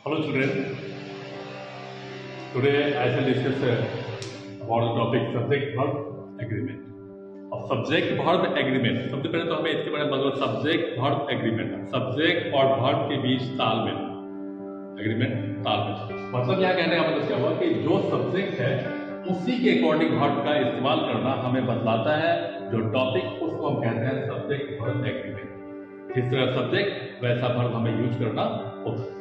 Hello children, today I shall discuss about the topic subject verb agreement. अब subject verb agreement, सबसे पहले तो हमें इसके बारे में मतलब सब्जेक्ट वर्ब एग्रीमेंट, सब्जेक्ट और वर्ब के बीच तालमेल, एग्रीमेंट तालमेल। मतलब यहाँ कहने का मतलब क्या हुआ कि जो सब्जेक्ट है उसी के अकॉर्डिंग वर्ब का इस्तेमाल करना हमें बतलाता है जो टॉपिक, उसको हम कहते हैं सब्जेक्ट वर्ब एग्रीमेंट। जिस तरह सब्जेक्ट वैसा वर्ब हमें यूज करना होता है।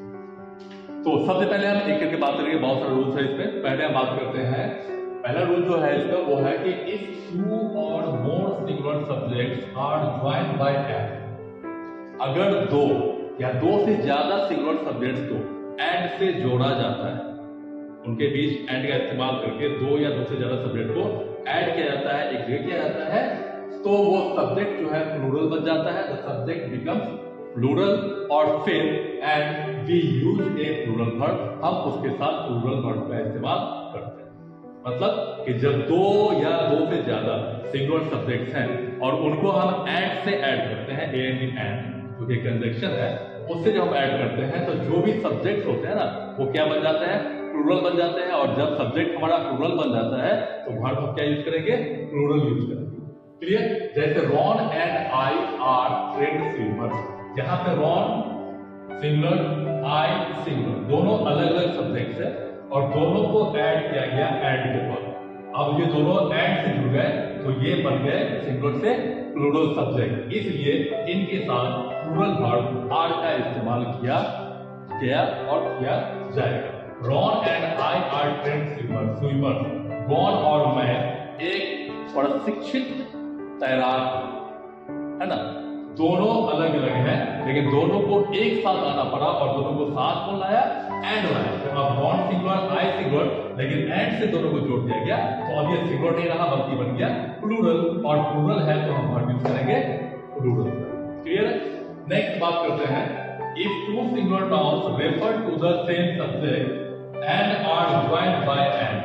तो सबसे पहले हम एक करके बात करेंगे, बहुत सारे रूल्स है इसमें। पहले हम बात करते हैं, पहला रूल जो है इसका वो है कि if two or more singular subjects are joined by and, अगर दो या दो से ज्यादा सिंगुलर सब्जेक्ट्स को एंड से जोड़ा जाता है, उनके बीच एंड का इस्तेमाल करके दो या दो से ज्यादा सब्जेक्ट को ऐड किया जाता है, एग्रीगेट किया जाता है, तो वो सब्जेक्ट जो है प्लूरल बन जाता है। द सब्जेक्ट बिकम्स प्लूरल और फिर and we use a plural verb, हम उसके साथ प्लूरल वर्ब का इस्तेमाल करते हैं। मतलब कि जब दो या दो से ज्यादा सिंगुलर सब्जेक्ट्स हैं और उनको हम एंड से ऐड करते हैं, ए एन एंड जो कि कंजंक्शन है, उससे जब हम ऐड करते हैं तो जो भी सब्जेक्ट्स होते हैं ना वो क्या बन जाते हैं, प्लूरल बन जाते हैं। और जब सब्जेक्ट हमारा प्लूरल बन जाता है तो वर्ब हम क्या यूज करेंगे, प्लूरल यूज करेंगे। क्लियर? जैसे Ron and I R trend swimmers, जहां पे रॉन सिंगुलर, आई सिंगुलर, दोनों अलग अलग सब्जेक्ट्स है और दोनों को ऐड किया गया एंड के बाद। अब ये दोनों एंड से जुड़ गए तो ये बन गए सिंगुलर से प्लूरल सब्जेक्ट, इसलिए इनके साथ प्लूरल वर्ब आर का इस्तेमाल किया गया और किया जाएगा। Ron and I R trend swimmer, Ron और मैं एक प्रशिक्षित तैराक है ना, दोनों अलग अलग हैं लेकिन दोनों को एक साथ आना पड़ा और दोनों को साथ कौन लाया, एंड लाया। तो अब रॉन सिंगुलर, आई सिंगुलर, लेकिन एंड से दोनों को जोड़ दिया गया तो अब ये सिंगुलर नहीं रहा बल्कि बन गया प्लूरल, और प्लूरल है तो हम वर्ब यूज करेंगे प्लूरल। क्लियर है? नेक्स्ट बात करते हैं, if two singular nouns refer to the same subject and are joined by and,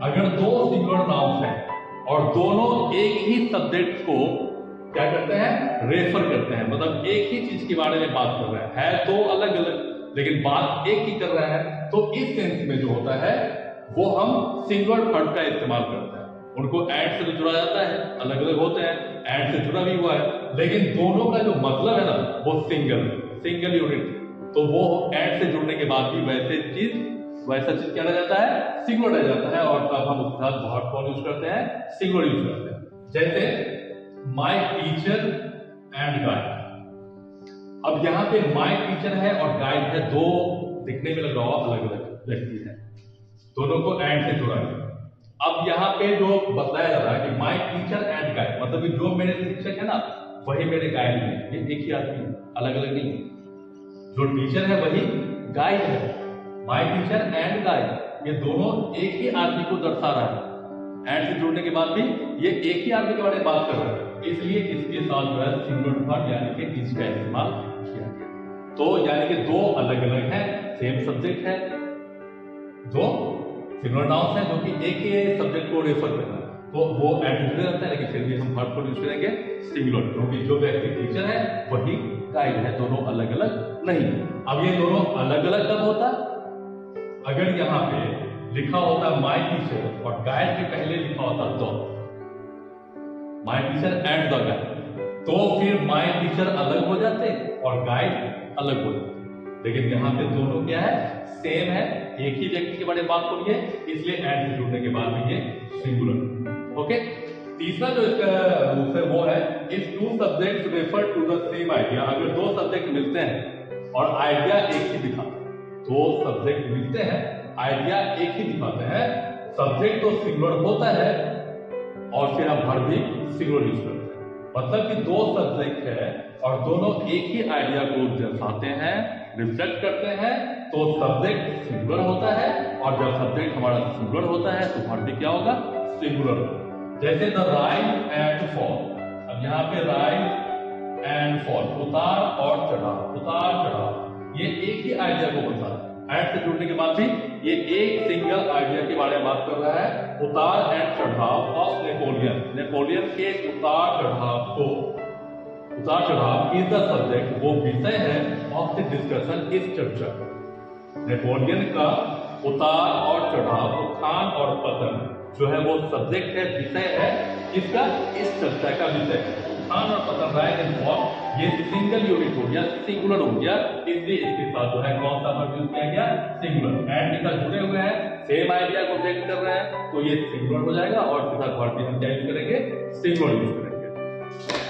अगर दो सिंगुलर नाउन्स हैं और दोनों एक ही सब्जेक्ट को क्या करते हैं, रेफर करते हैं, मतलब एक ही चीज के बारे में बात कर रहे हैं, है तो अलग अलग लेकिन बात एक ही कर रहे हैं, तो इस सेंस में जो होता है वो हम सिंगुलर वर्ब का इस्तेमाल करते हैं। उनको एंड से तो जुड़ा जाता है, अलग अलग होते हैं, एंड से जुड़ा भी हुआ है, लेकिन दोनों का जो मतलब है ना वो सिंगल यूनिट, तो वो एंड से जुड़ने के बाद भी वैसा चीज क्या रह जाता है, सिंगुलर रह जाता है, और तब हम उसके साथ वर्ब कौन यूज करते हैं, सिंगुलर यूज करते हैं। जैसे माई टीचर एंड गाइड, अब यहाँ पे माई टीचर है और गाइड है, दो दिखने में लग रहा हो अलग अलग व्यक्ति है, दोनों को एंड से जोड़ा गया। अब यहाँ पे जो बताया जा रहा है कि माई टीचर एंड गाइड, मतलब कि जो मेरे शिक्षक है ना वही मेरे गाइड है, ये एक ही आदमी है, अलग अलग नहीं है। जो टीचर है वही गाइड है, माई टीचर एंड गाइड, ये दोनों एक ही आदमी को दर्शा रहा है, एंड से जुड़ने के बाद भी ये एक ही आदमी के बारे में बात कर रहा है, इसलिए इसके साथ जो है सिंगुलर वर्ब यानी कि इज का इस्तेमाल किया गया। तो यानी कि दो अलग अलग हैं, सेम सब्जेक्ट है, दो सिंगुलर नाउन्स हैं जो कि एक ही सब्जेक्ट को रेफर कर रहा है, तो वो एंड से जुड़े रहता है, लेकिन फिर भी हम वर्ब को यूज करेंगे सिंगुलर, क्योंकि जो व्यक्ति टीचर है वही गाइड है, दोनों अलग अलग नहीं। अब ये दोनों अलग अलग कब होता है, अगर यहाँ पे लिखा होता है माई टीचर और गाइड के पहले लिखा होता the, my teacher and the guide, तो फिर माई टीचर अलग हो जाते और गाइड अलग हो जाते, लेकिन यहाँ पे दोनों क्या है, सेम है, एक ही व्यक्ति के बारे में बात हो रही है, इसलिए एंड से जुड़ने के बाद में ये सिंगुलर। ओके, तीसरा जो इसका रूल है वो है, if two subjects refer to the same idea, अगर दो सब्जेक्ट मिलते हैं और आइडिया एक ही दिखाते हैं, दो सब्जेक्ट मिलते हैं आइडिया एक ही दिखाते हैं, सब्जेक्ट तो सिंगुलर होता है और फिर हम वर्ब भी सिंगुलर यूज करते हैं। मतलब कि दो सब्जेक्ट है और दोनों एक ही आइडिया को दर्शाते हैं, रिफ्लेक्ट करते हैं, तो सब्जेक्ट सिंगुलर होता है, और जब सब्जेक्ट हमारा सिंगुलर होता है तो वर्ब भी क्या होगा, सिंगुलर। जैसे द राइज एंड फॉल, अब यहाँ पे राइज एंड फॉल, उतार और चढ़ाव, उतार चढ़ाव, ये एक ही आइडिया को बताता है, एंड से जुड़ने के बाद भी ये एक सिंगल आइडिया के बारे में बात कर रहा है, उतार एंड चढ़ाव ऑफ नेपोलियन, नेपोलियन के उतार चढ़ाव को, उतार चढ़ाव इज द सब्जेक्ट, वो विषय है ऑफ द डिस्कशन, इस चर्चा। नेपोलियन का उतार और चढ़ाव, उत्थान और पतन जो है वो सब्जेक्ट है, विषय है इसका, इस चर्चा का विषय है। उत्थान और पतन राइज एंड फॉल, ये सिंगल यूनिट हो गया, सिंगुलर हो गया, इसलिए इसके साथ जो है कौन सा वर्ब यूज किया गया, सिंगुलर। एंड के साथ जुड़े हुए हैं, सेम आइडिया को व्यक्त कर रहे हैं, तो ये सिंगुलर हो जाएगा और इसके साथ वर्ब भी हम क्या यूज करेंगे, सिंगुलर यूज करेंगे।